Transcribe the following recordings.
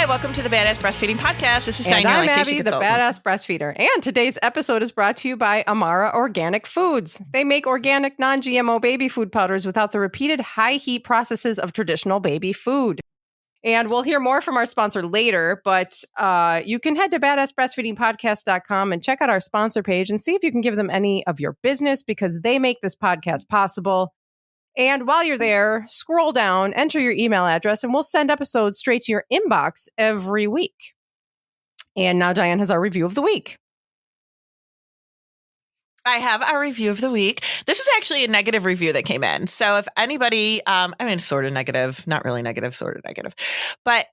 Hi, welcome to the Badass Breastfeeding Podcast. This is Dianne, and I'm your Abby, the Badass Breastfeeder. And today's episode is brought to you by Amara Organic Foods. They make organic, non-GMO baby food powders without the repeated high-heat processes of traditional baby food. And we'll hear more from our sponsor later, but you can head to badassbreastfeedingpodcast.com and check out our sponsor page and see if you can give them any of your business because they make this podcast possible. And while you're there, scroll down, enter your email address, and we'll send episodes straight to your inbox every week. And now Dianne has our review of the week. I have our review of the week. This is actually a negative review that came in. So if anybody, sort of negative, not really negative, sort of negative, but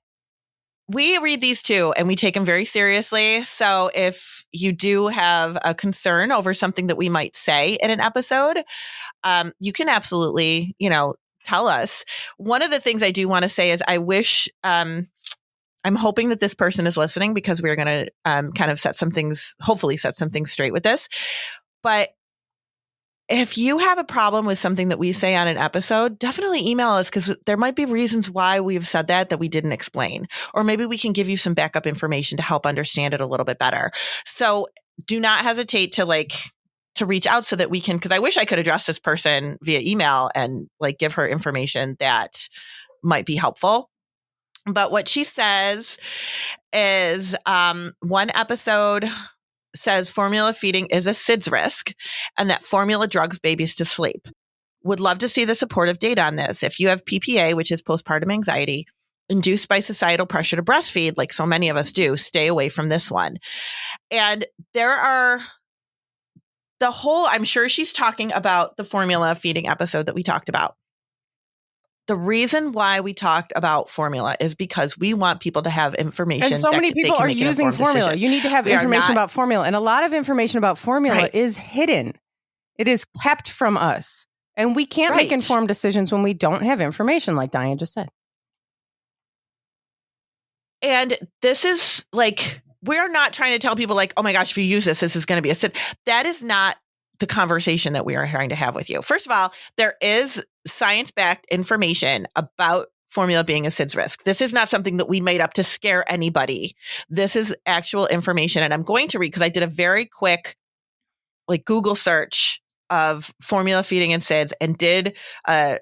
we read these too, and we take them very seriously. So if you do have a concern over something that we might say in an episode, you can absolutely, tell us. One of the things I do want to say is I wish, I'm hoping that this person is listening because we're going to kind of hopefully set some things straight with this. But if you have a problem with something that we say on an episode, definitely email us because there might be reasons why we've said that we didn't explain. Or maybe we can give you some backup information to help understand it a little bit better. So do not hesitate to reach out so that we can, because I wish I could address this person via email and give her information that might be helpful. But what she says is one episode says formula feeding is a SIDS risk and that formula drugs babies to sleep. Would love to see the supportive data on this. If you have PPA, which is postpartum anxiety, induced by societal pressure to breastfeed, like so many of us do, stay away from this one. And I'm sure she's talking about the formula feeding episode that we talked about. The reason why we talked about formula is because we want people to have information. And so many people are using formula. Decision. You need to have information about formula. And a lot of information about formula is hidden. It is kept from us. And we can't make informed decisions when we don't have information, like Dianne just said. And this is we're not trying to tell people oh my gosh, if you use this is going to be a SID. That is not the conversation that we are trying to have with you. First of all, there is science-backed information about formula being a SIDS risk. This is not something that we made up to scare anybody. This is actual information. And I'm going to read because I did a very quick Google search of formula feeding and SIDS and did, of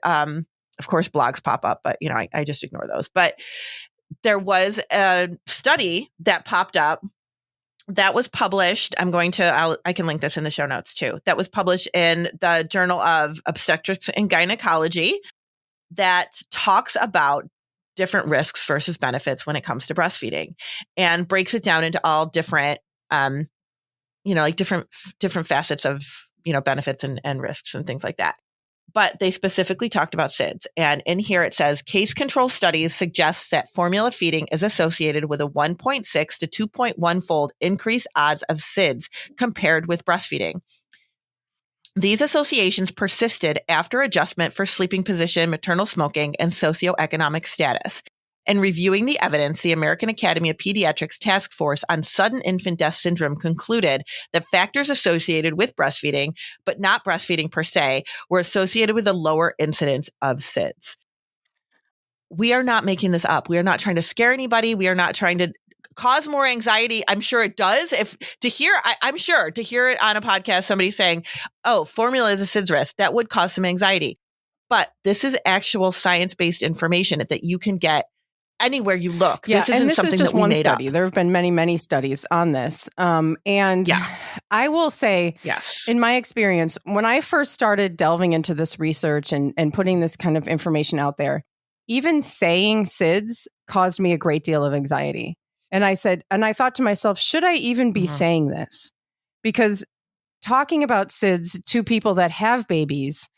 course, blogs pop up, but I just ignore those. But there was a study that popped up that was published. I can link this in the show notes too. That was published in the Journal of Obstetrics and Gynecology that talks about different risks versus benefits when it comes to breastfeeding and breaks it down into all different, different facets of, benefits and risks and things like that. But they specifically talked about SIDS. And in here it says, case control studies suggest that formula feeding is associated with a 1.6 to 2.1 fold increased odds of SIDS compared with breastfeeding. These associations persisted after adjustment for sleeping position, maternal smoking, and socioeconomic status. In reviewing the evidence, the American Academy of Pediatrics Task Force on Sudden Infant Death Syndrome concluded that factors associated with breastfeeding, but not breastfeeding per se, were associated with a lower incidence of SIDS. We are not making this up. We are not trying to scare anybody. We are not trying to cause more anxiety. I'm sure it does. I'm sure to hear it on a podcast, somebody saying, oh, formula is a SIDS risk, that would cause some anxiety. But this is actual science-based information that you can get anywhere you look. Yeah, this isn't something that we made up. There have been many, many studies on this. And I will say, in my experience, when I first started delving into this research and putting this kind of information out there, even saying SIDS caused me a great deal of anxiety. And I thought to myself, should I even be saying this? Because talking about SIDS to people that have babies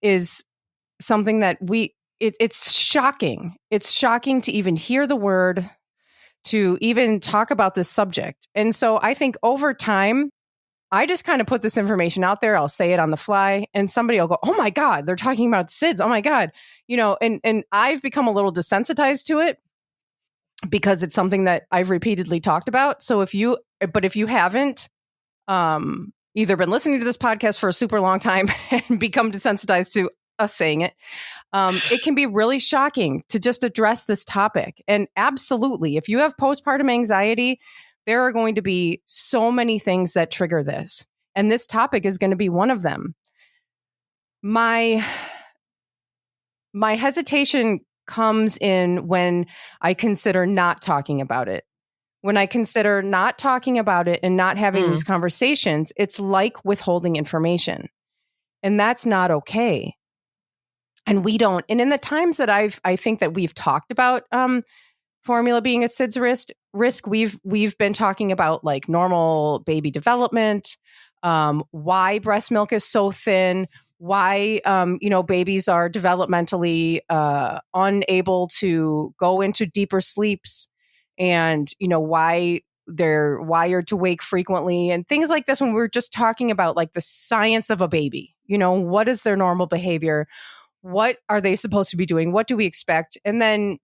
is something that it's shocking. It's shocking to even hear the word, to even talk about this subject. And so I think over time, I just kind of put this information out there. I'll say it on the fly and somebody will go, oh my God, they're talking about SIDS. Oh my God. And I've become a little desensitized to it because it's something that I've repeatedly talked about. So if you haven't either been listening to this podcast for a super long time and become desensitized to us saying it. It can be really shocking to just address this topic. And absolutely, if you have postpartum anxiety, there are going to be so many things that trigger this. And this topic is going to be one of them. My hesitation comes in when I consider not talking about it. When I consider not talking about it and not having these conversations, it's like withholding information. And that's not okay. And we don't. And in the times that I think that we've talked about formula being a SIDS risk, we've been talking about like normal baby development, why breast milk is so thin, why babies are developmentally unable to go into deeper sleeps, and why they're wired to wake frequently and things like this. When we're just talking about like the science of a baby, what is their normal behavior? What are they supposed to be doing? What do we expect? And then,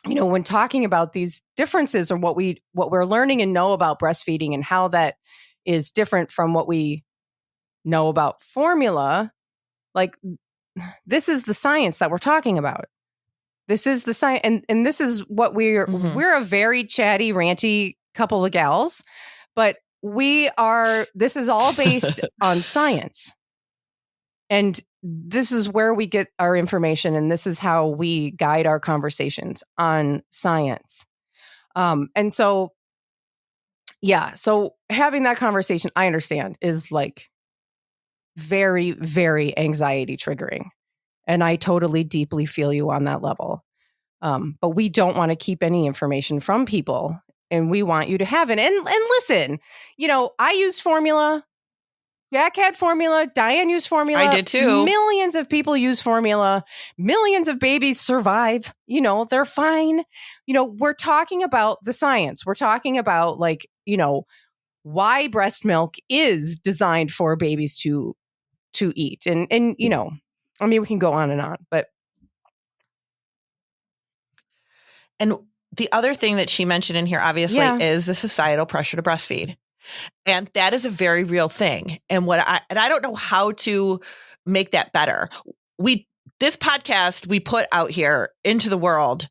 when talking about these differences or what we're learning and know about breastfeeding and how that is different from what we know about formula, like this is the science that we're talking about. This is the science. And this is what we're a very chatty, ranty couple of gals, but this is all based on science. And this is where we get our information, and this is how we guide our conversations on science. And so having that conversation, I understand, is like very, very anxiety triggering. And I totally deeply feel you on that level. But we don't want to keep any information from people, and we want you to have it. And listen, I used formula. Jack had formula. Dianne used formula. I did too. Millions of people use formula. Millions of babies survive. They're fine. We're talking about the science. We're talking about why breast milk is designed for babies to eat. And we can go on, but. And the other thing that she mentioned in here, obviously, is the societal pressure to breastfeed. And that is a very real thing. And I don't know how to make that better. This podcast we put out here into the world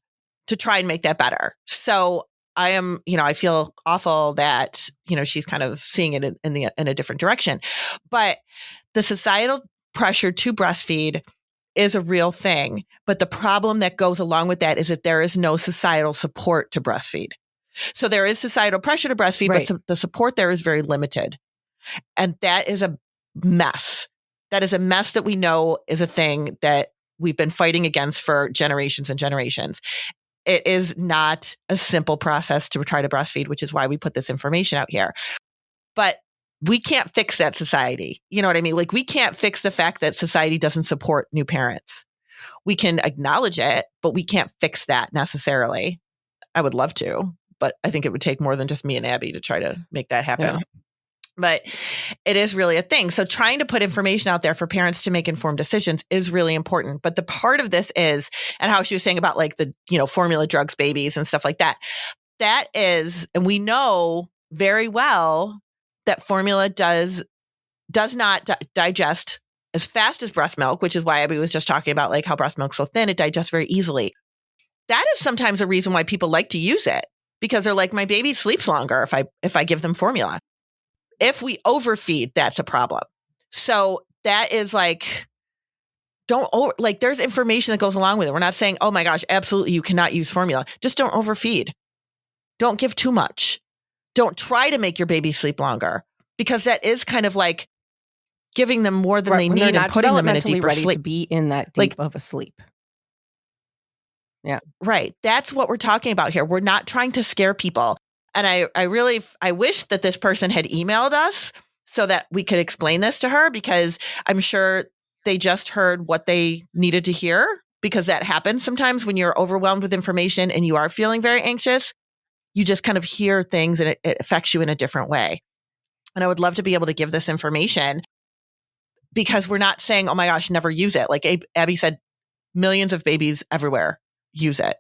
to try and make that better. So I am, I feel awful that, she's kind of seeing it in a different direction. But the societal pressure to breastfeed is a real thing. But the problem that goes along with that is that there is no societal support to breastfeed. So there is societal pressure to breastfeed, right, but the support there is very limited. And that is a mess. That is a mess that we know is a thing that we've been fighting against for generations and generations. It is not a simple process to try to breastfeed, which is why we put this information out here. But we can't fix that society. You know what I mean? Like, we can't fix the fact that society doesn't support new parents. We can acknowledge it, but we can't fix that necessarily. I would love to, but I think it would take more than just me and Abby to try to make that happen. Yeah. But it is really a thing. So trying to put information out there for parents to make informed decisions is really important. But the part of this is, and how she was saying about like the, formula drugs, babies and stuff like that, that is, and we know very well that formula does not digest as fast as breast milk, which is why Abby was just talking about like how breast milk's so thin, it digests very easily. That is sometimes a reason why people like to use it, because they're like, my baby sleeps longer if I give them formula. If we overfeed, that's a problem. So that is like, there's information that goes along with it. We're not saying, oh my gosh, absolutely, you cannot use formula. Just don't overfeed. Don't give too much. Don't try to make your baby sleep longer, because that is kind of like giving them more than they need and putting them in a deeper ready sleep. To be in that deep of a sleep. Yeah. Right. That's what we're talking about here. We're not trying to scare people. And I wish that this person had emailed us so that we could explain this to her, because I'm sure they just heard what they needed to hear, because that happens sometimes when you're overwhelmed with information and you are feeling very anxious. You just kind of hear things and it affects you in a different way. And I would love to be able to give this information, because we're not saying, oh my gosh, never use it. Like Abby said, millions of babies everywhere use it,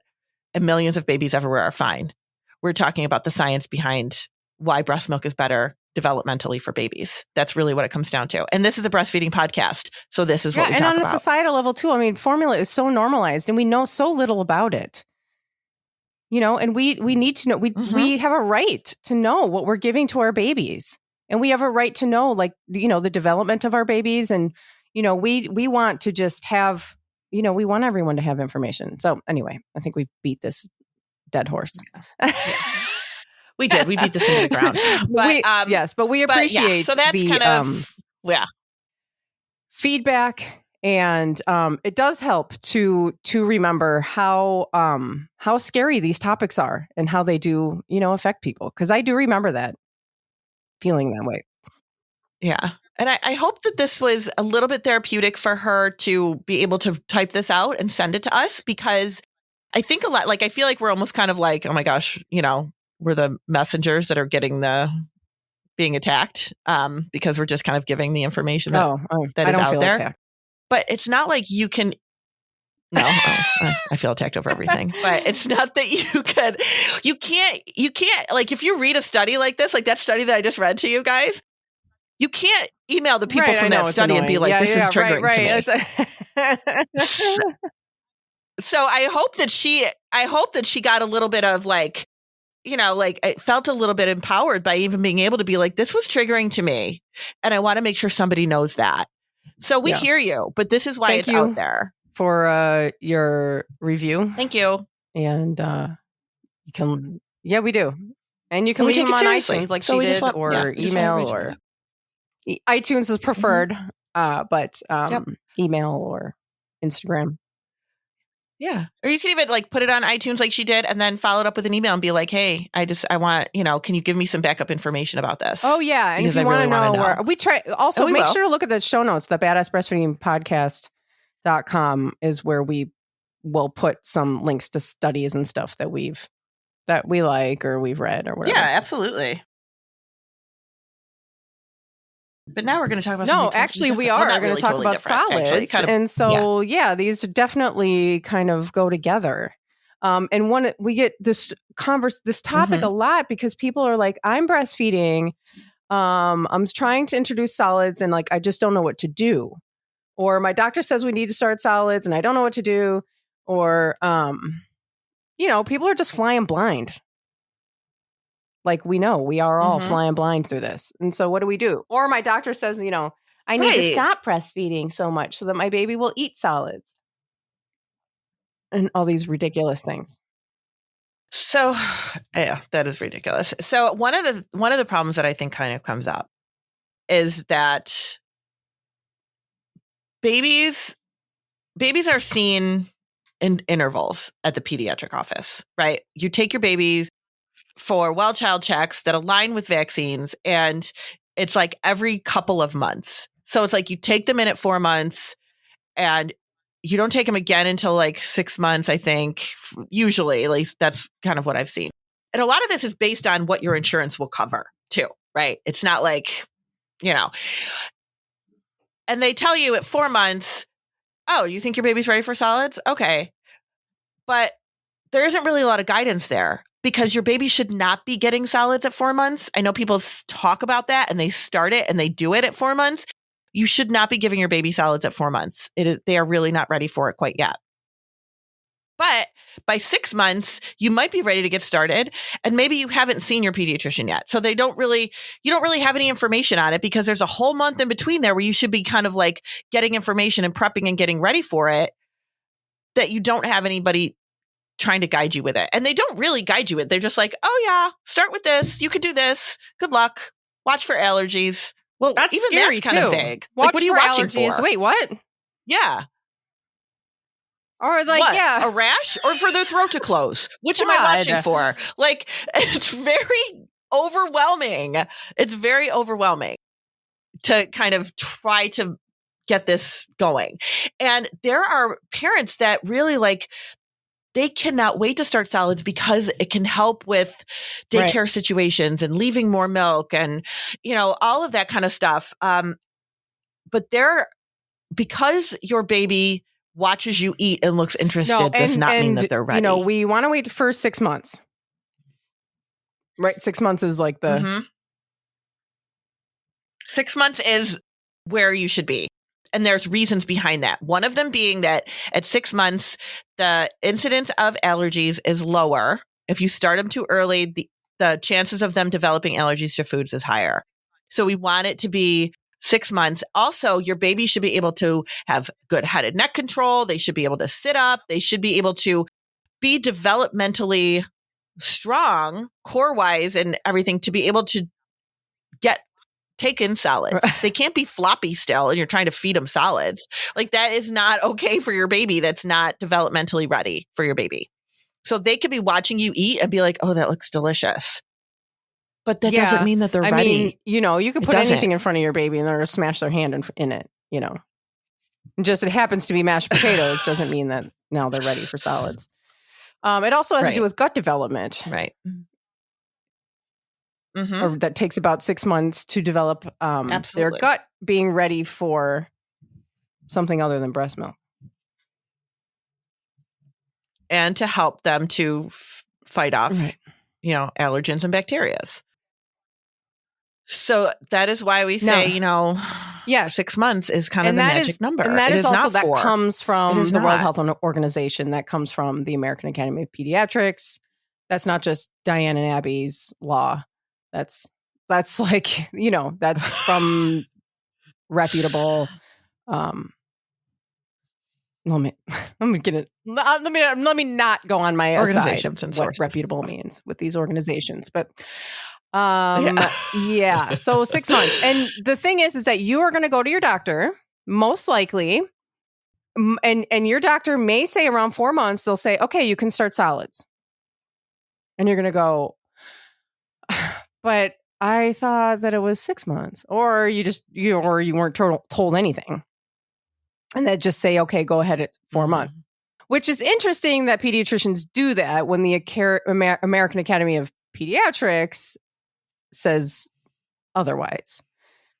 and millions of babies everywhere are fine. We're talking about the science behind why breast milk is better developmentally for babies. That's really what it comes down to. And this is a breastfeeding podcast. So this is what we talk about. And on a societal level too, I mean, formula is so normalized and we know so little about it. And we need to know, we have a right to know what we're giving to our babies. And we have a right to know, like, the development of our babies. And, we want to just have, we want everyone to have information. So anyway, I think we beat this dead horse. Yeah. We did. We beat this into the ground. But, but we appreciate so that's kind of, feedback. And it does help to remember how scary these topics are and how they do, affect people. Because I do remember that, feeling that way. Yeah. And I hope that this was a little bit therapeutic for her to be able to type this out and send it to us, because I think a lot, like, I feel like we're almost kind of like, oh my gosh, we're the messengers that are being attacked because we're just kind of giving the information that is out there. Attacked. But it's not like you can. No, I feel attacked over everything. But it's not that you can't, like, if you read a study like this, like that study that I just read to you guys, you can't email the people from that study and be like, this is triggering to me. So I hope that she got a little bit of like, it felt a little bit empowered by even being able to be like, this was triggering to me. And I want to make sure somebody knows that. So we hear you, but this is why it's out there. For your review. Thank you. And you can, we do. And you can leave them on iTunes like she did, or email, or iTunes is preferred, but email or Instagram. Yeah. Or you can even like put it on iTunes like she did and then follow it up with an email and be like, hey, I want, can you give me some backup information about this? Oh, yeah. And because if you want to know where we try, also make sure to look at the show notes. The Badass Breastfeeding Podcast.com is where we will put some links to studies and stuff that we like or we've read or whatever. Yeah, absolutely. But now we're going to talk about we are going to talk about solids. And these definitely kind of go together. And we get this topic a lot because people are like, I'm breastfeeding. I'm trying to introduce solids and like, I just don't know what to do. Or my doctor says we need to start solids and I don't know what to do. Or, people are just flying blind. Like we know we are all flying blind through this. And so what do we do? Or my doctor says, I need to stop breastfeeding so much so that my baby will eat solids. And all these ridiculous things. So, yeah, that is ridiculous. So one of the problems that I think kind of comes up is that babies are seen in intervals at the pediatric office, right? You take your babies for well child checks that align with vaccines, and it's like every couple of months. So it's like you take them in at 4 months and you don't take them again until like 6 months, I think, usually. At least that's kind of what I've seen. And a lot of this is based on what your insurance will cover too, right? It's not like, and they tell you at 4 months, oh, you think your baby's ready for solids? Okay. But there isn't really a lot of guidance there because your baby should not be getting solids at 4 months. I know people talk about that and they start it and they do it at 4 months. You should not be giving your baby solids at 4 months. They are really not ready for it quite yet. But by 6 months, you might be ready to get started. And maybe you haven't seen your pediatrician yet. So you don't really have any information on it because there's a whole month in between there where you should be kind of like getting information and prepping and getting ready for it, that you don't have anybody trying to guide you with it. And they don't really guide you with it. They're just like, oh yeah, start with this. You could do this. Good luck. Watch for allergies. Well, that's even scary that's kind of vague. Like, what are you watching allergies. for? Wait, what? Yeah. Or like, what? A rash or for their throat to close? Which am I watching for? Like, it's very overwhelming. It's very overwhelming to kind of try to get this going. And there are parents that really like, they cannot wait to start solids because it can help with daycare situations and leaving more milk and, all of that kind of stuff. But because your baby watches you eat and looks interested does not mean that they're ready. We want to wait for 6 months. Right? 6 months is like the 6 months is where you should be. And there's reasons behind that. One of them being that at 6 months, the incidence of allergies is lower. If you start them too early, the chances of them developing allergies to foods is higher. So we want it to be 6 months. Also, your baby should be able to have good head and neck control. They should be able to sit up. They should be able to be developmentally strong, core-wise and everything, to be able to take in solids. They can't be floppy still and you're trying to feed them solids. Like, that is not okay for your baby. That's not developmentally ready for your baby. So they could be watching you eat and be like, oh, that looks delicious. But that doesn't mean that they're ready. I mean, you could put anything in front of your baby and they're going to smash their hand in it, Just it happens to be mashed potatoes doesn't mean that now they're ready for solids. It also has to do with gut development. Right. Mm-hmm. Or that takes about 6 months to develop their gut being ready for something other than breast milk. And to help them to fight off, allergens and bacteria. So that is why we say, 6 months is kind of the magic number. And that is also, not that 4. comes from the World Health Organization. That comes from the American Academy of Pediatrics. That's not just Dianne and Abby's law. That's like, that's from reputable. Let me not go on my organizations side and what reputable means with these organizations, but so 6 months. And the thing is that you are going to go to your doctor most likely, and your doctor may say around 4 months, they'll say, okay, you can start solids, and you're going to go, but I thought that it was 6 months, or you weren't told anything. And they just say, okay, go ahead, it's 4 months, which is interesting that pediatricians do that when the American Academy of Pediatrics says otherwise.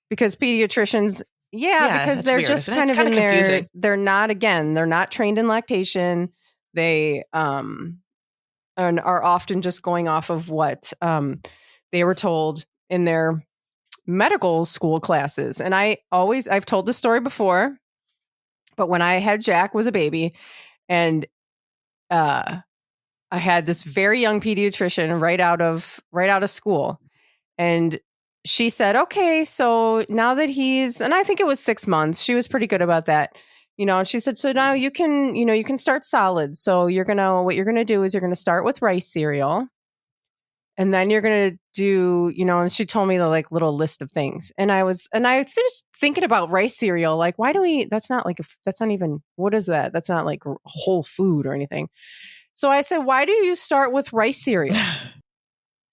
Because pediatricians, because they're weird, just kind of in there. They're not trained in lactation. They are often just going off of what they were told in their medical school classes. And I've told this story before, but when I had Jack was a baby, and I had this very young pediatrician right out of school, and she said, okay, so now that and I think it was 6 months, she was pretty good about that, and she said, so now you can start solids. So what you're going to do is you're going to start with rice cereal. And then you're going to do, and she told me the little list of things. And I was just thinking about rice cereal. Like, why do that's not even, what is that? That's not like whole food or anything. So I said, why do you start with rice cereal?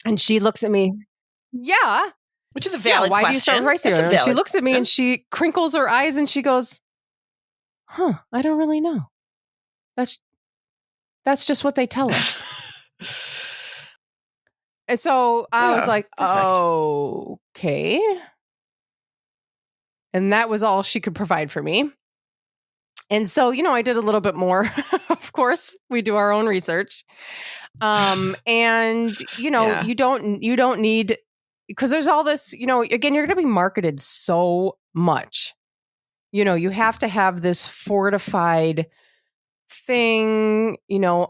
And she looks at me. Yeah. Which is a valid question. Why do you start with rice cereal? And she looks at me and she crinkles her eyes and she goes, I don't really know. That's just what they tell us. And so I was like, okay. And that was all she could provide for me. And so, I did a little bit more. Of course, we do our own research. And, you don't need, because there's all this, again, you're going to be marketed so much. You have to have this fortified thing,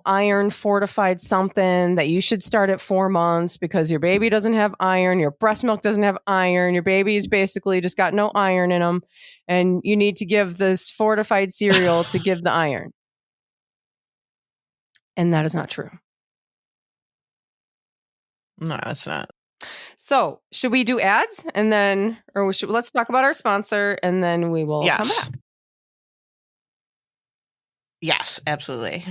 iron fortified something that you should start at 4 months because your baby doesn't have iron, your breast milk doesn't have iron, your baby's basically just got no iron in them, and you need to give this fortified cereal to give the iron. And that is not true. No, it's not. So, should we do ads and then, let's talk about our sponsor and then we will come back. Yes, absolutely.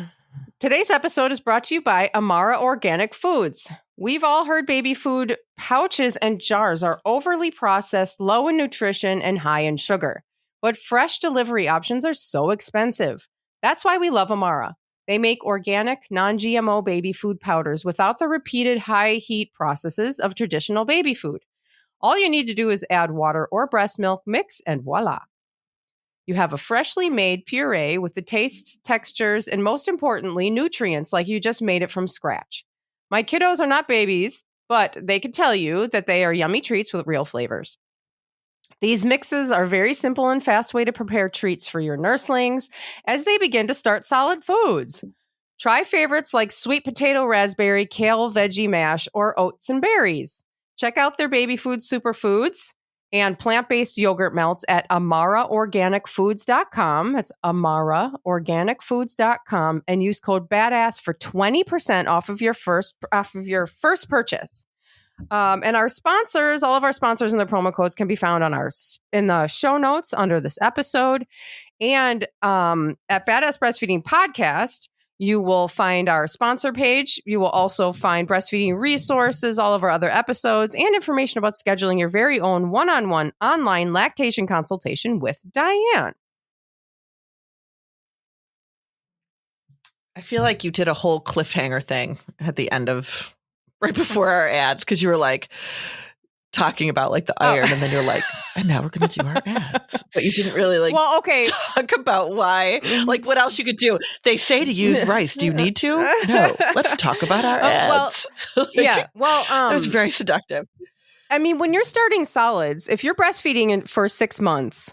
Today's episode is brought to you by Amara Organic Foods. We've all heard baby food pouches and jars are overly processed, low in nutrition, and high in sugar. But fresh delivery options are so expensive. That's why we love Amara. They make organic, non-GMO baby food powders without the repeated high heat processes of traditional baby food. All you need to do is add water or breast milk, mix, and voila. You have a freshly made puree with the tastes, textures, and most importantly, nutrients like you just made it from scratch. My kiddos are not babies, but they can tell you that they are yummy treats with real flavors. These mixes are a very simple and fast way to prepare treats for your nurslings as they begin to start solid foods. Try favorites like sweet potato, raspberry, kale, veggie mash, or oats and berries. Check out their baby food superfoods and plant-based yogurt melts at amaraorganicfoods.com. That's amaraorganicfoods.com, and use code BADASS for 20% off of your first purchase. And our sponsors, all of our sponsors and their promo codes can be found in the show notes under this episode. And at Badass Breastfeeding Podcast, you will find our sponsor page. You will also find breastfeeding resources, all of our other episodes, and information about scheduling your very own one-on-one online lactation consultation with Dianne. I feel like you did a whole cliffhanger thing at the end of right before our ads, because you were like talking about like the iron, and then you're like, and now we're going to do our ads. But you didn't really talk about why, like what else you could do. They say to use rice. Do you need to? No. Let's talk about our ads. It was very seductive. I mean, when you're starting solids, if you're breastfeeding for 6 months,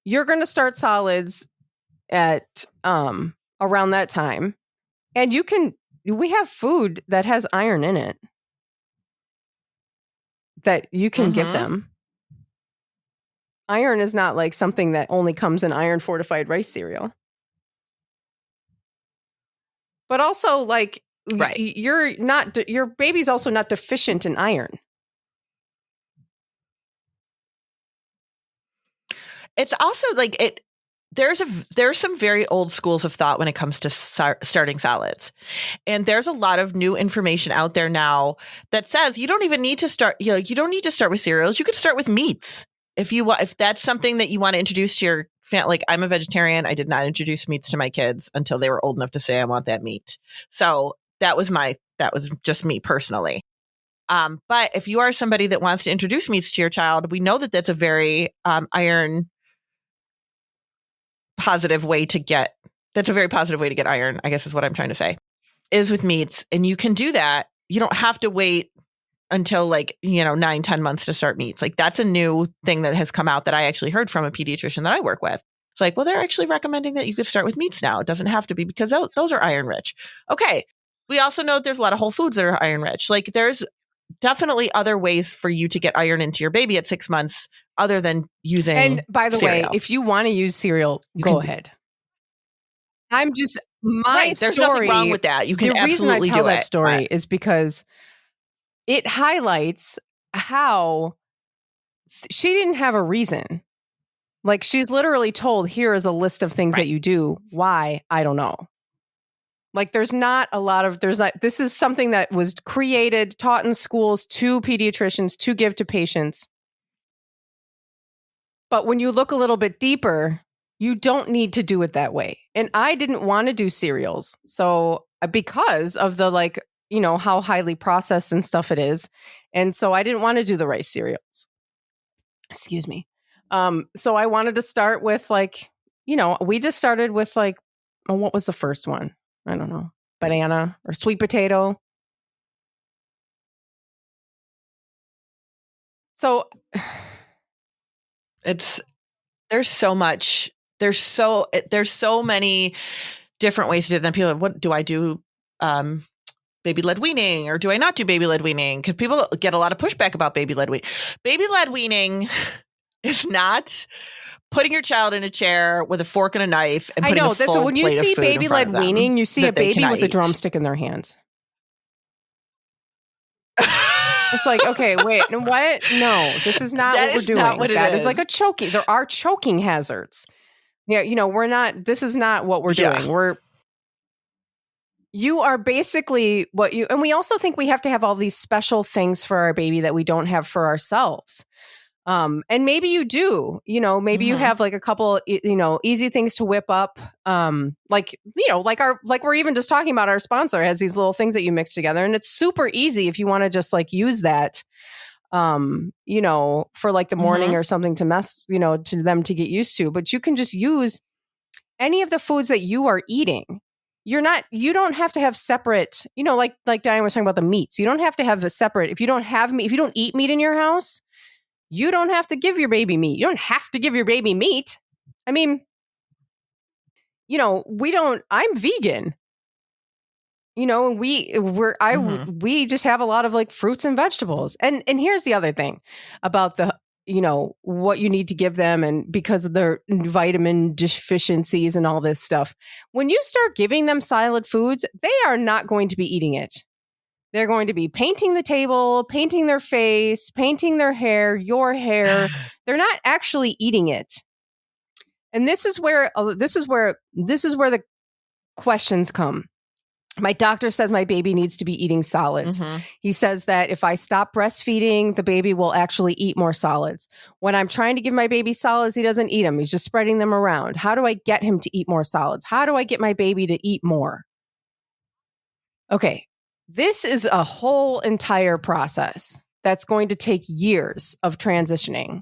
you're going to start solids at around that time. And we have food that has iron in it that you can give them. Iron is not like something that only comes in iron fortified rice cereal. But also like your baby's also not deficient in iron. It's also like there's some very old schools of thought when it comes to starting solids. And there's a lot of new information out there now that says you don't even need to start, you don't need to start with cereals. You could start with meats. If that's something that you want to introduce to your family. Like, I'm a vegetarian. I did not introduce meats to my kids until they were old enough to say, I want that meat. So that was just me personally. But if you are somebody that wants to introduce meats to your child, we know that that's a very iron positive way to get iron, I guess is what I'm trying to say, is with meats. And you can do that. You don't have to wait until 9-10 months to start meats. Like, that's a new thing that has come out that I actually heard from a pediatrician that I work with. It's like, well, they're actually recommending that you could start with meats now. It doesn't have to be, because those are iron rich. Okay. We also know that there's a lot of whole foods that are iron rich. Like, there's definitely other ways for you to get iron into your baby at 6 months other than using And by the cereal. way, if you want to use cereal, go ahead. There's nothing wrong with that. You can absolutely do it. The reason I tell that story is because it highlights how she didn't have a reason. Like, she's literally told, here is a list of things that you do. Why? I don't know. Like, this is something that was created, taught in schools to pediatricians to give to patients. But when you look a little bit deeper, you don't need to do it that way. And I didn't want to do cereals. So because of the how highly processed and stuff it is. And so I didn't want to do the rice cereals. Excuse me. So I wanted to start with we just started with what was the first one? I don't know, banana or sweet potato. So there's so many different ways to do it. Then people, what do I do? Baby-led weaning, or do I not do baby-led weaning? Because people get a lot of pushback about baby-led weaning. Baby-led weaning is not putting your child in a chair with a fork and a knife and putting a full plate of food in front of them. When you see baby-led weaning, you see a baby with a drumstick in their hands. It's like, okay, wait, what? No, this is not what we're doing. That is like a choking. There are choking hazards. Yeah, we're not. This is not what we're doing. You are basically and we also think we have to have all these special things for our baby that we don't have for ourselves. And maybe you do, maybe you have a couple, easy things to whip up. Like we're even just talking about, our sponsor has these little things that you mix together, and it's super easy if you want to just use that, for the morning or something to mess, to them to get used to. But you can just use any of the foods that you are eating. You don't have to have separate, like Dianne was talking about the meats. You don't have to have a separate, if you don't have meat, if you don't eat meat in your house, You don't have to give your baby meat. You don't have to give your baby meat. I mean, I'm vegan. We just have a lot of like fruits and vegetables. And here's the other thing about the, what you need to give them, and because of their vitamin deficiencies and all this stuff. When you start giving them solid foods, they are not going to be eating it. They're going to be painting the table, painting their face, painting their hair, your hair. They're not actually eating it. And this is where the questions come. My doctor says my baby needs to be eating solids. Mm-hmm. He says that if I stop breastfeeding, the baby will actually eat more solids. When I'm trying to give my baby solids, he doesn't eat them. He's just spreading them around. How do I get him to eat more solids? How do I get my baby to eat more? Okay, this is a whole entire process that's going to take years of transitioning.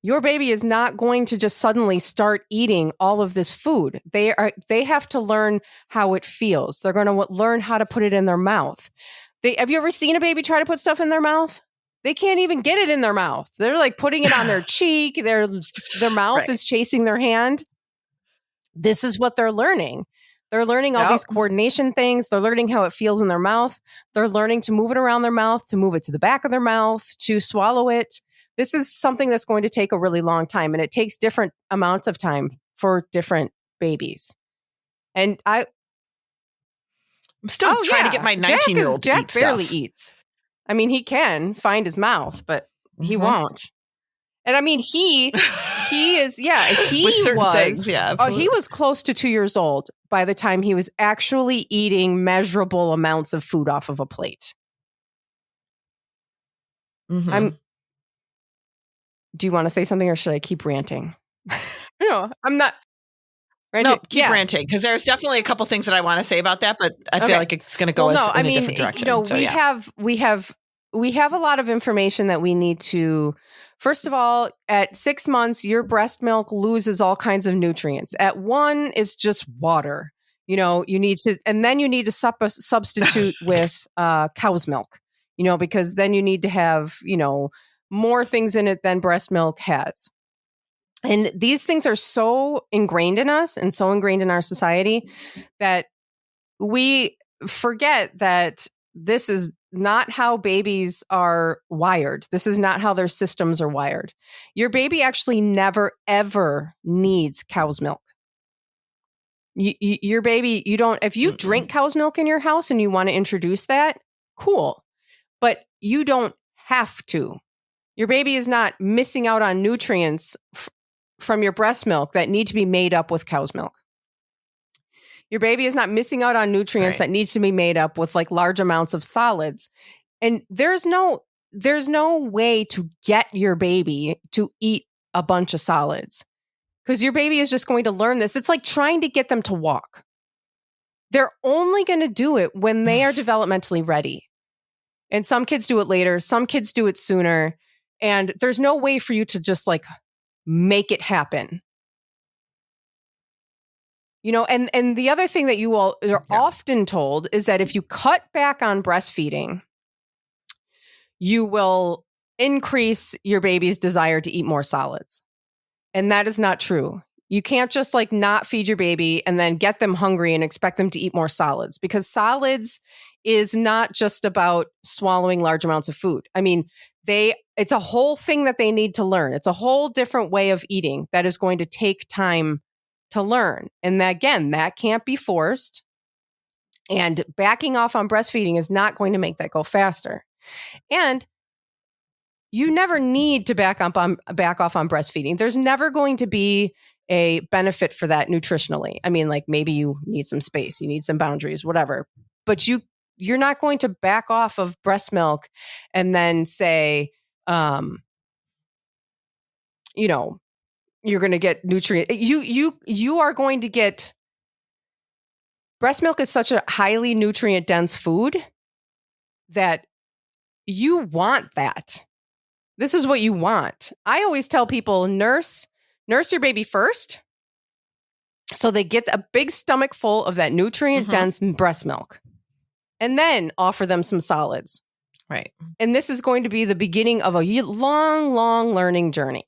Your baby is not going to just suddenly start eating all of this food. They have to learn how it feels. They're going to learn how to put it in their mouth. Have you ever seen a baby try to put stuff in their mouth? They can't even get it in their mouth. They're like putting it on their cheek. Their mouth is chasing their hand. This is what they're learning. They're learning all these coordination things. They're learning how it feels in their mouth. They're learning to move it around their mouth, to move it to the back of their mouth, to swallow it. This is something that's going to take a really long time, and it takes different amounts of time for different babies. And I'm still trying to get my 19-year-old to eat Jack barely eats. I mean, he can find his mouth, but he won't. And I mean, he is, he with certain was, things, he was close to 2 years old by the time he was actually eating measurable amounts of food off of a plate. Mm-hmm. Do you want to say something, or should I keep ranting? No, I'm not. Ranting. No, keep ranting, because there's definitely a couple things that I want to say about that, but I feel like it's going to go in a different direction. We have a lot of information that we need to. First of all, at 6 months, your breast milk loses all kinds of nutrients. At 1, it's just water. You need to, and then you need to substitute with cow's milk. Because then you need to have more things in it than breast milk has. And these things are so ingrained in us and so ingrained in our society that we forget that this is not how babies are wired. This is not how their systems are wired. Your baby actually never, ever needs cow's milk. Your baby, you don't, if you drink cow's milk in your house and you want to introduce that, cool. But you don't have to. Your baby is not missing out on nutrients from your breast milk that need to be made up with cow's milk. Your baby is not missing out on nutrients that needs to be made up with like large amounts of solids. And there's no way to get your baby to eat a bunch of solids, because your baby is just going to learn this. It's like trying to get them to walk. They're only going to do it when they are developmentally ready. And some kids do it later. Some kids do it sooner. And there's no way for you to just like make it happen. And the other thing that you all are often told is that if you cut back on breastfeeding, you will increase your baby's desire to eat more solids. And that is not true. You can't just like not feed your baby and then get them hungry and expect them to eat more solids, because solids is not just about swallowing large amounts of food. I mean, it's a whole thing that they need to learn. It's a whole different way of eating that is going to take time to learn. And that can't be forced. And backing off on breastfeeding is not going to make that go faster. And you never need to back off on breastfeeding. There's never going to be a benefit for that nutritionally. I mean, like maybe you need some space, you need some boundaries, whatever. But you're not going to back off of breast milk and then say, you're going to get nutrient. You are going to get. Breast milk is such a highly nutrient dense food that you want that. This is what you want. I always tell people, nurse your baby first, so they get a big stomach full of that nutrient dense breast milk, and then offer them some solids. Right. And this is going to be the beginning of a long, long learning journey.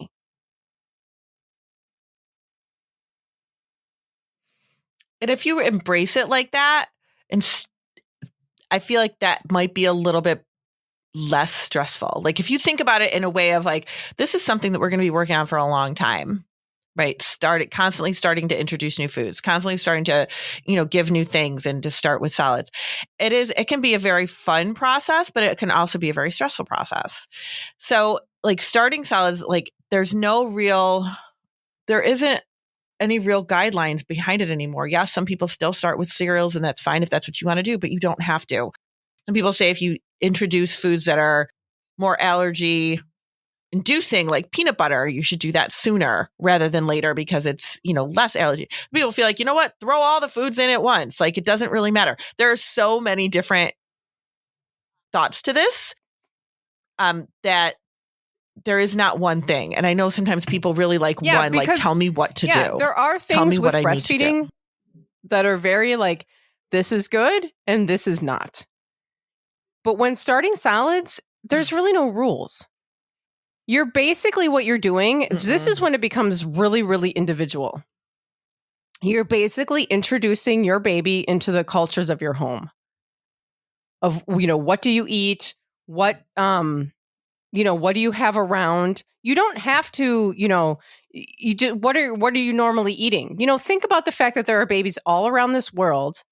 And if you embrace it like that, and I feel like that might be a little bit less stressful. Like if you think about it in a way of like, this is something that we're going to be working on for a long time, right? Constantly starting to introduce new foods, constantly starting to, give new things and to start with solids. It can be a very fun process, but it can also be a very stressful process. So like starting solids, like there isn't any real guidelines behind it anymore. Yes, some people still start with cereals and that's fine if that's what you want to do, but you don't have to. Some people say if you introduce foods that are more allergy inducing, like peanut butter, you should do that sooner rather than later because it's, less allergy. People feel like, you know what, throw all the foods in at once. Like it doesn't really matter. There are so many different thoughts to this that there is not one thing. And I know sometimes people really like one, like tell me what to do. There are things with breastfeeding that are very like, this is good and this is not. But when starting solids, there's really no rules. You're basically what you're doing is this is when it becomes really, really individual. You're basically introducing your baby into the cultures of your home. Of, what do you eat? What do you have around? You don't have to, what are you normally eating? Think about the fact that there are babies all around this world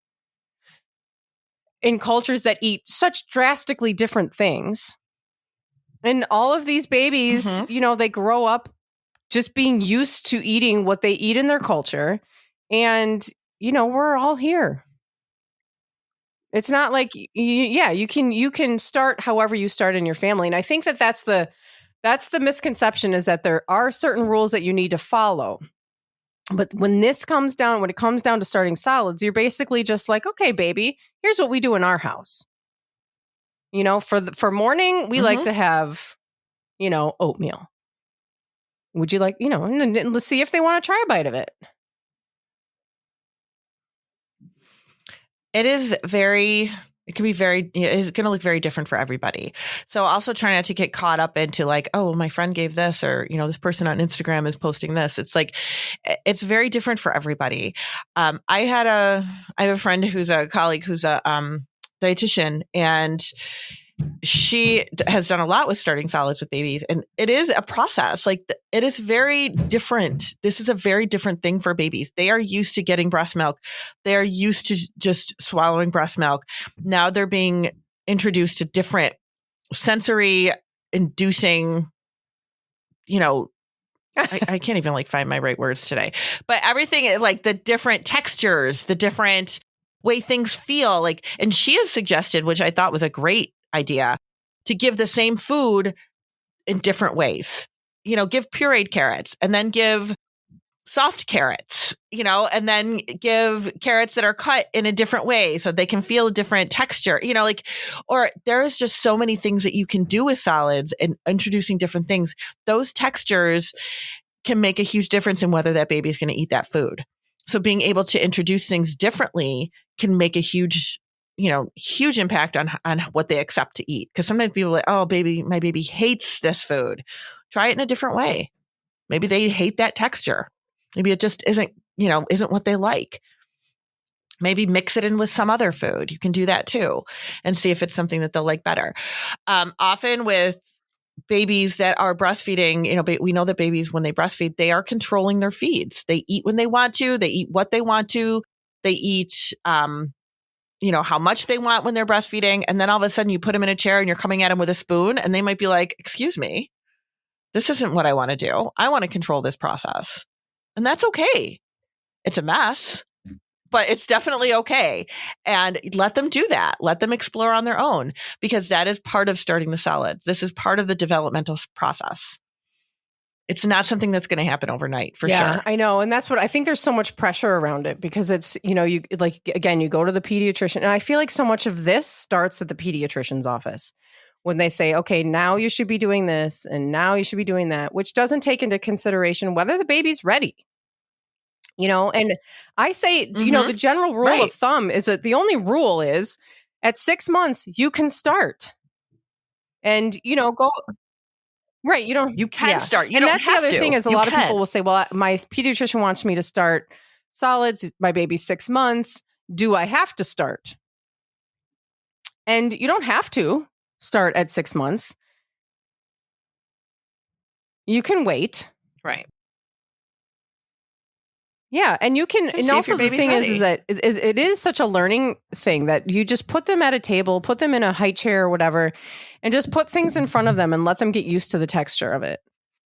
in cultures that eat such drastically different things. And all of these babies, they grow up just being used to eating what they eat in their culture. And, we're all here. It's not like, you can start however you start in your family. And I think that's the misconception is that there are certain rules that you need to follow. But when it comes down to starting solids, you're basically just like, okay, baby, here's what we do in our house. For morning, we like to have, oatmeal. Would you like, and let's see if they want to try a bite of it. It's going to look very different for everybody. So also try not to get caught up into like, oh, my friend gave this, or, this person on Instagram is posting this. It's like, it's very different for everybody. I have a friend who's a colleague who's a dietitian, and she has done a lot with starting solids with babies, and it is a process. Like it is very different. This is a very different thing for babies. They are used to getting breast milk. They are used to just swallowing breast milk. Now they're being introduced to different sensory inducing, I can't even like find my right words today, but everything like the different textures, the different way things feel like, and she has suggested, which I thought was a great idea, to give the same food in different ways. Give pureed carrots and then give soft carrots, and then give carrots that are cut in a different way so they can feel a different texture, or there's just so many things that you can do with solids and introducing different things. Those textures can make a huge difference in whether that baby is going to eat that food. So being able to introduce things differently can make a huge impact on what they accept to eat. Because sometimes people are like, oh, my baby hates this food. Try it in a different way. Maybe they hate that texture. Maybe it just isn't what they like. Maybe mix it in with some other food. You can do that too and see if it's something that they'll like better. Often with babies that are breastfeeding, we know that babies, when they breastfeed, they are controlling their feeds. They eat when they want to. They eat what they want to. They eat, how much they want when they're breastfeeding. And then all of a sudden you put them in a chair and you're coming at them with a spoon and they might be like, excuse me, this isn't what I want to do. I want to control this process. And that's okay. It's a mess, but it's definitely okay. And let them do that. Let them explore on their own, because that is part of starting the solids. This is part of the developmental process. It's not something that's going to happen overnight, for sure. I know. And that's what I think. There's so much pressure around it because it's, you go to the pediatrician. And I feel like so much of this starts at the pediatrician's office when they say, okay, now you should be doing this and now you should be doing that, which doesn't take into consideration whether the baby's ready. And I say, the general rule of thumb is that the only rule is at 6 months, you can start. And, go. Right. You can start. You don't have to. And that's the other thing is a lot of people will say, well, my pediatrician wants me to start solids. My baby's 6 months. Do I have to start? And you don't have to start at 6 months. You can wait. Right. Yeah. And you can, and also the thing is that it is such a learning thing that you just put them at a table, put them in a high chair or whatever, and just put things in front of them and let them get used to the texture of it.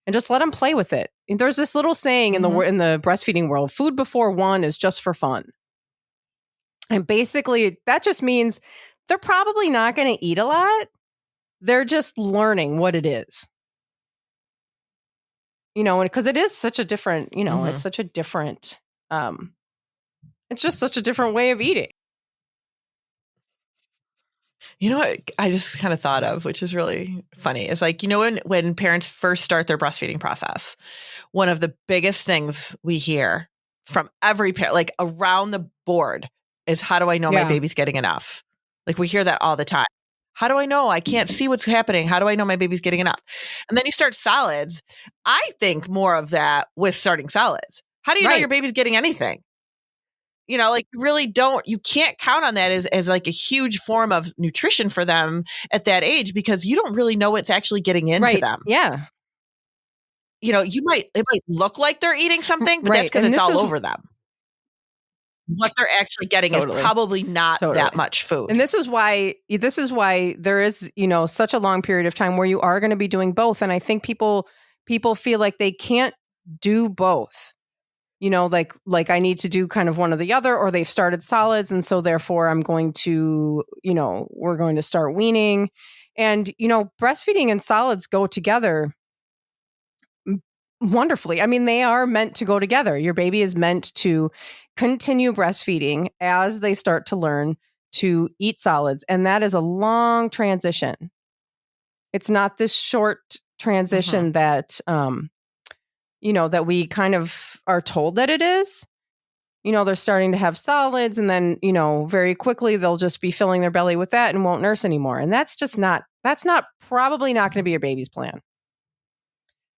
And just let them play with it. And there's this little saying in the breastfeeding world, food before 1 is just for fun. And basically that just means they're probably not going to eat a lot. They're just learning what it is. Because it is such a different, it's such a different, it's just such a different way of eating. You know what I just kind of thought of, which is really funny, is like, when parents first start their breastfeeding process, one of the biggest things we hear from every parent, like around the board, is how do I know my baby's getting enough? Like we hear that all the time. How do I know? I can't see what's happening. How do I know my baby's getting enough? And then you start solids. I think more of that with starting solids. How do you know your baby's getting anything? Like really you can't count on that as like a huge form of nutrition for them at that age, because you don't really know what's actually getting into them. Yeah. It might look like they're eating something, but that's because it's all over them. What they're actually getting is probably not that much food. And this is why there is, such a long period of time where you are going to be doing both. And I think people feel like they can't do both. Like I need to do kind of one or the other, or they've started solids. And so therefore I'm going to, we're going to start weaning. And, breastfeeding and solids go together wonderfully. I mean, they are meant to go together. Your baby is meant to continue breastfeeding as they start to learn to eat solids. And that is a long transition. It's not this short transition that, that we kind of are told that it is. They're starting to have solids and then, very quickly they'll just be filling their belly with that and won't nurse anymore. And that's probably not going to be your baby's plan.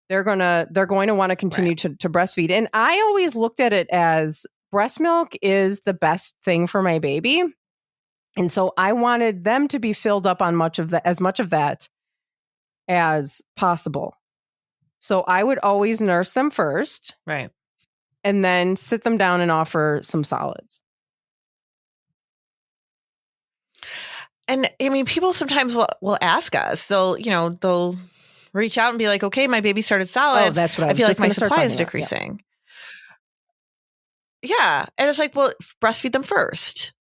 They're going to want to continue to breastfeed. And I always looked at it as breast milk is the best thing for my baby. And so I wanted them to be filled up on as much of that as possible. So I would always nurse them first. Right. And then sit them down and offer some solids. And I mean, people sometimes will ask us, they'll reach out and be like, okay, my baby started solids. Oh, that's what I feel like my supply is decreasing. Yeah. And it's like, well, breastfeed them first.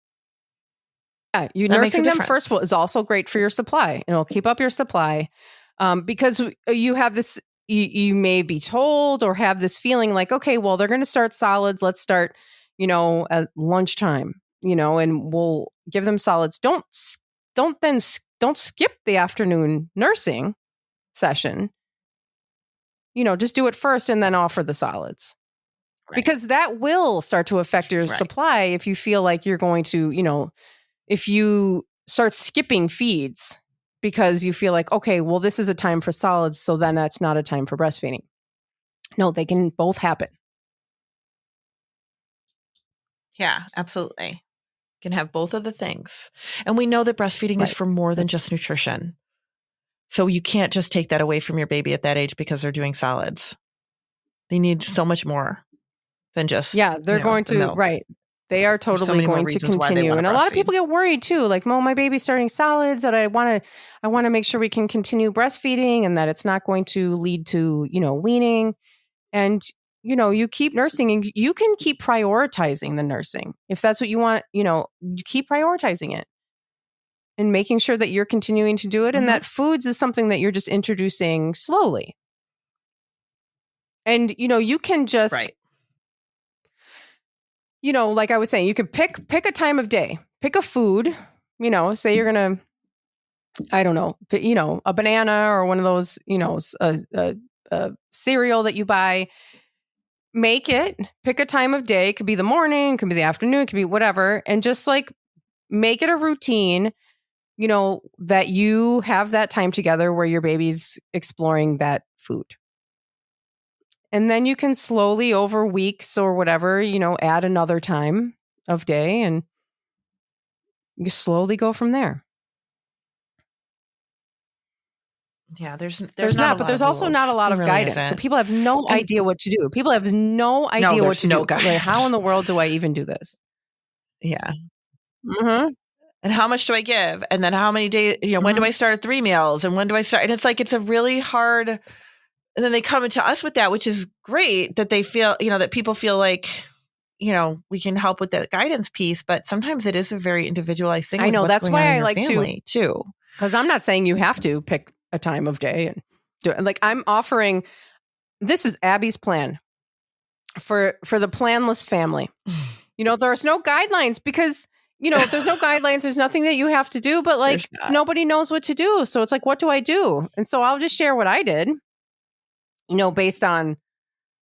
Yeah. Nursing them first is also great for your supply, and it'll keep up your supply. Because you have this, you may be told or have this feeling like, okay, well, they're going to start solids. Let's start, at lunchtime, and we'll give them solids. Don't skip the afternoon nursing session. Just do it first and then offer the solids. Right. Because that will start to affect your supply if you feel like you're going to, if you start skipping feeds because you feel like, okay, well, this is a time for solids, so then that's not a time for breastfeeding. No, they can both happen. Yeah, absolutely. You can have both of the things. And we know that breastfeeding is for more than just nutrition. So you can't just take that away from your baby at that age because they're doing solids. They need so much more than just they're going to milk. They are totally going to continue. And a lot of people get worried too, like, well, my baby's starting solids, that I want to make sure we can continue breastfeeding and that it's not going to lead to, weaning. And, you keep nursing and you can keep prioritizing the nursing. If that's what you want, you keep prioritizing it and making sure that you're continuing to do it. And that foods is something that you're just introducing slowly. And, you can just, like I was saying, you can pick a time of day, pick a food, say you're going to, I don't know, a banana or one of those, a cereal that you buy, make it, pick a time of day. It could be the morning, it could be the afternoon, it could be whatever. And just like make it a routine that you have that time together where your baby's exploring that food. And then you can slowly over weeks or whatever, add another time of day and you slowly go from there. Yeah, there's not, but there's also not a lot of guidance. So people have no idea what to do. People have no idea what to do. Like, how in the world do I even do this? Yeah. Mm-hmm. And how much do I give? And then how many days, when do I start at 3 meals? And when do I start? And it's like, it's a really hard, and then they come to us with that, which is great that they feel, that people feel like, we can help with that guidance piece, but sometimes it is a very individualized thing. I know, that's why I like to too. Because I'm not saying you have to pick a time of day and do it. Like, I'm offering, this is Abby's plan for the planless family. There's no guidelines because, if there's no guidelines, there's nothing that you have to do, but like nobody knows what to do. So it's like, what do I do? And so I'll just share what I did, based on,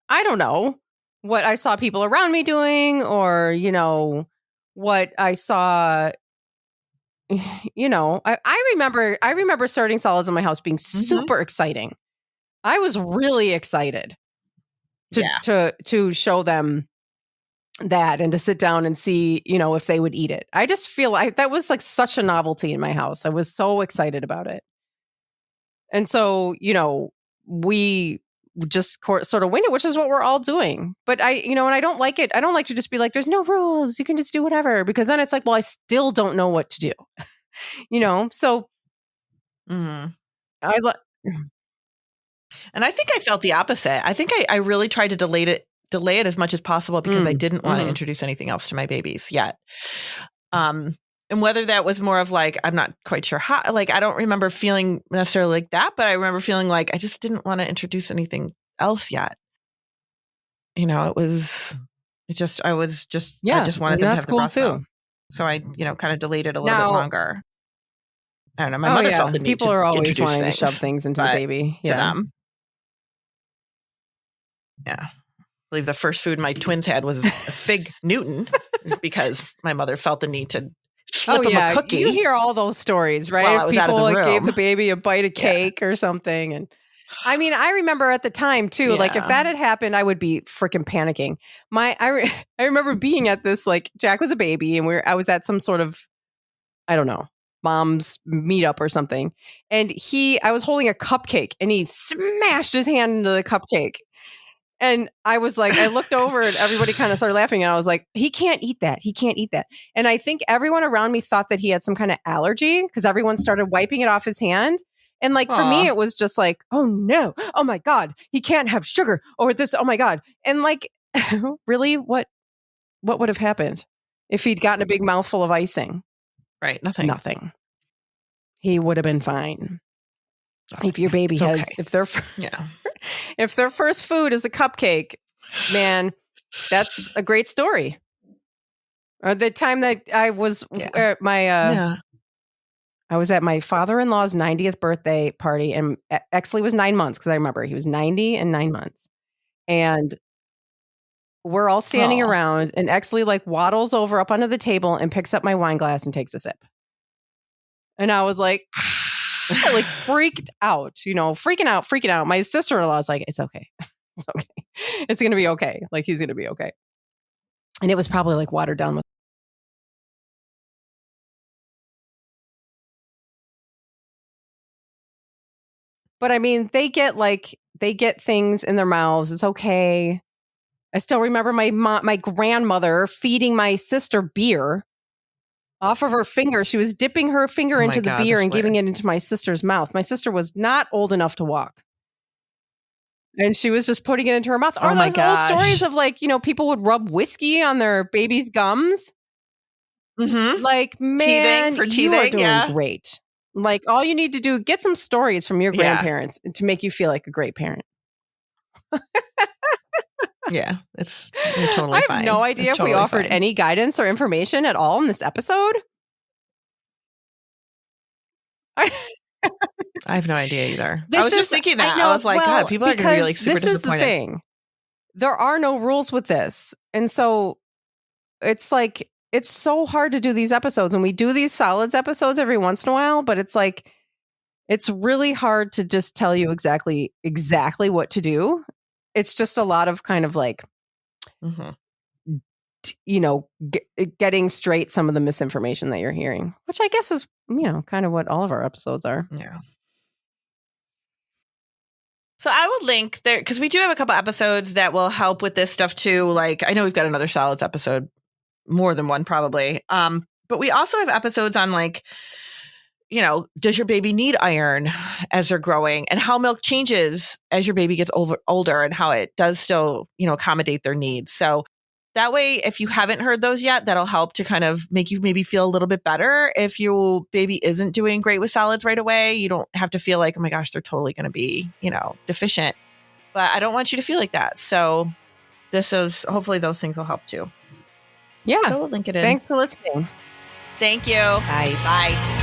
I don't know, what I saw people around me doing or, what I saw. I remember starting solids in my house being super exciting. I was really excited to show them that and to sit down and see, if they would eat it. I just feel like that was like such a novelty in my house. I was so excited about it. And so, we just sort of wing it, which is what we're all doing. But and I don't like it. I don't like to just be like, there's no rules. You can just do whatever. Because then it's like, well, I still don't know what to do. So and I think I felt the opposite. I think I really tried to delay it as much as possible because I didn't want to introduce anything else to my babies yet. And whether that was more of like, I'm not quite sure how, like, I don't remember feeling necessarily like that, but I remember feeling like I just didn't want to introduce anything else yet. I just wanted them to have the breast milk. So I, kind of delayed it a little bit longer. I don't know. My mother felt the need people to are always introduce wanting things, to shove things into the baby. To them. Yeah. I believe the first food my twins had was a fig Newton because my mother felt the need to slip them a cookie. You hear all those stories, right? While I was out of the room. Gave the baby a bite of cake or something. And I mean, I remember at the time too, like if that had happened, I would be freaking panicking. I remember being at this, like Jack was a baby and I was at some sort of, I don't know, mom's meetup or something. And I was holding a cupcake and he smashed his hand into the cupcake. And I was like, I looked over and everybody kind of started laughing. And I was like, he can't eat that. He can't eat that. And I think everyone around me thought that he had some kind of allergy because everyone started wiping it off his hand. And like, for me, it was just like, oh no, oh my God, he can't have sugar or this. Oh my God. And like, really, what would have happened if he'd gotten a big mouthful of icing? Right. Nothing. He would have been fine. If your baby has, if their first food is a cupcake, man, that's a great story. Or the time that I was I was at my father-in-law's 90th birthday party, and Exley was 9 months because I remember he was 90 and 9 months, and we're all standing around, and Exley like waddles over up under the table and picks up my wine glass and takes a sip, and I was like. I like freaked out, freaking out. My sister-in-law was like, it's okay. It's okay. It's going to be okay. Like, he's going to be okay. And it was probably like watered down with. But I mean, they get things in their mouths. It's okay. I still remember my grandmother feeding my sister beer. Off of her finger. She was dipping her finger into the beer and giving it into my sister's mouth. My sister was not old enough to walk. And she was just putting it into her mouth. Or those old stories of like, people would rub whiskey on their baby's gums. Mm-hmm. Like, man, you are doing great. Like, all you need to do, get some stories from your grandparents to make you feel like a great parent. Yeah, you're totally fine. I have no idea if we offered any guidance or information at all in this episode. I have no idea either. I was just thinking that. I was like, God, people are going to be like super disappointed. This is the thing. There are no rules with this. And so it's like, it's so hard to do these episodes, and we do these solids episodes every once in a while, but it's like, it's really hard to just tell you exactly what to do. It's just a lot of kind of like, getting straight some of the misinformation that you're hearing, which I guess is, kind of what all of our episodes are. Yeah. So I will link there, because we do have a couple episodes that will help with this stuff too. Like, I know we've got another solids episode, more than one probably. But we also have episodes on like, does your baby need iron as they're growing, and how milk changes as your baby gets older, and how it does still, accommodate their needs. So that way, if you haven't heard those yet, that'll help to kind of make you maybe feel a little bit better. If your baby isn't doing great with solids right away, you don't have to feel like, oh my gosh, they're totally going to be, deficient. But I don't want you to feel like that. So hopefully those things will help too. Yeah. So we'll link it in. Thanks for listening. Thank you. Bye. Bye.